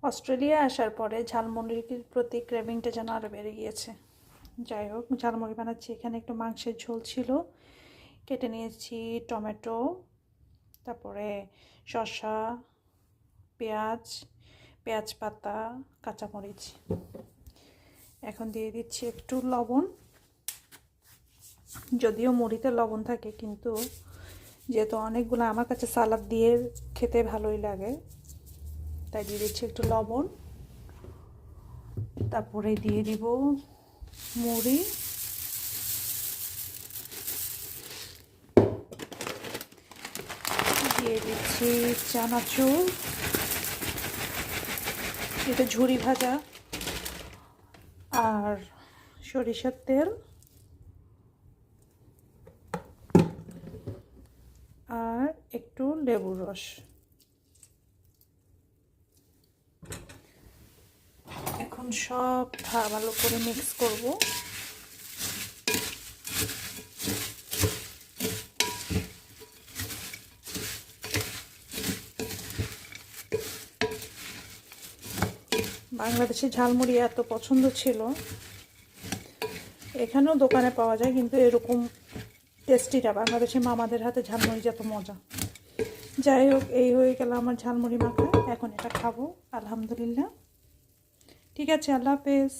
Australia আসার পরে ঝালমুড়ির প্রতি ক্রেভিংটা যেন আরও বেড়ে গিয়েছে। যাই হোক, ঝালমুড়ি বানাচ্ছি। এখানে একটু মাংসের ঝোল ছিল, কেটে নিয়েছি টমেটো, তারপরে শসা, পেঁয়াজ, পেঁয়াজ পাতা, কাঁচামরিচ। এখন দিয়ে দিচ্ছি একটু লবণ। যদিও মুড়িতে লবণ থাকে, কিন্তু যেহেতু অনেকগুলো আমার কাছে সালাদ দিয়ে খেতে ভালোই লাগে, তাই দিয়ে দিচ্ছি একটু লবণ। তারপরে দিয়ে দিব মুড়ি, দিয়ে দিচ্ছি চানাচুর, এটা ঝুরি ভাজা, আর সরিষার তেল, আর একটু লেবুর রস। এখন সব ভালো করে মিক্স করব। বাংলাদেশে ঝালমুড়ি এত পছন্দ ছিল, এখানেও দোকানে পাওয়া যায়, কিন্তু এরকম টেস্টিটা বাংলাদেশে মামাদের হাতে ঝালমুড়ি যত মজা। যাই হোক, এই হয়ে গেল আমার ঝালমুড়ি মাখা। এখন এটা খাবো, আলহামদুলিল্লাহ। ঠিক আছে, আল্লাহ হাফেজ।